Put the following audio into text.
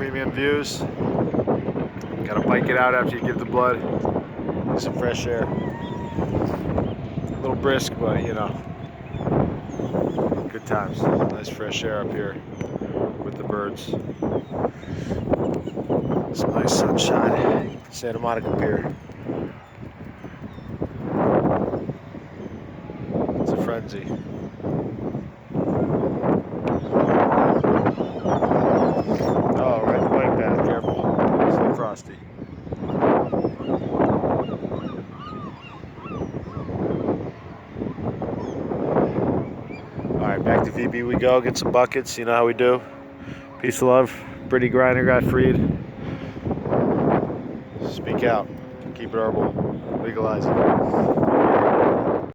premium views. Gotta bike it out after you give the blood. Get some fresh air. A little brisk, but you know, good times. Nice fresh air up here with the birds. Some nice sunshine. Santa Monica Pier. It's a frenzy. Oh, right, the bike path. Careful. Stay frosty. All right, back to VB we go. Get some buckets. You know how we do. Peace of love. Brittany Griner got freed. Speak out. Keep it herbal. Legalize it.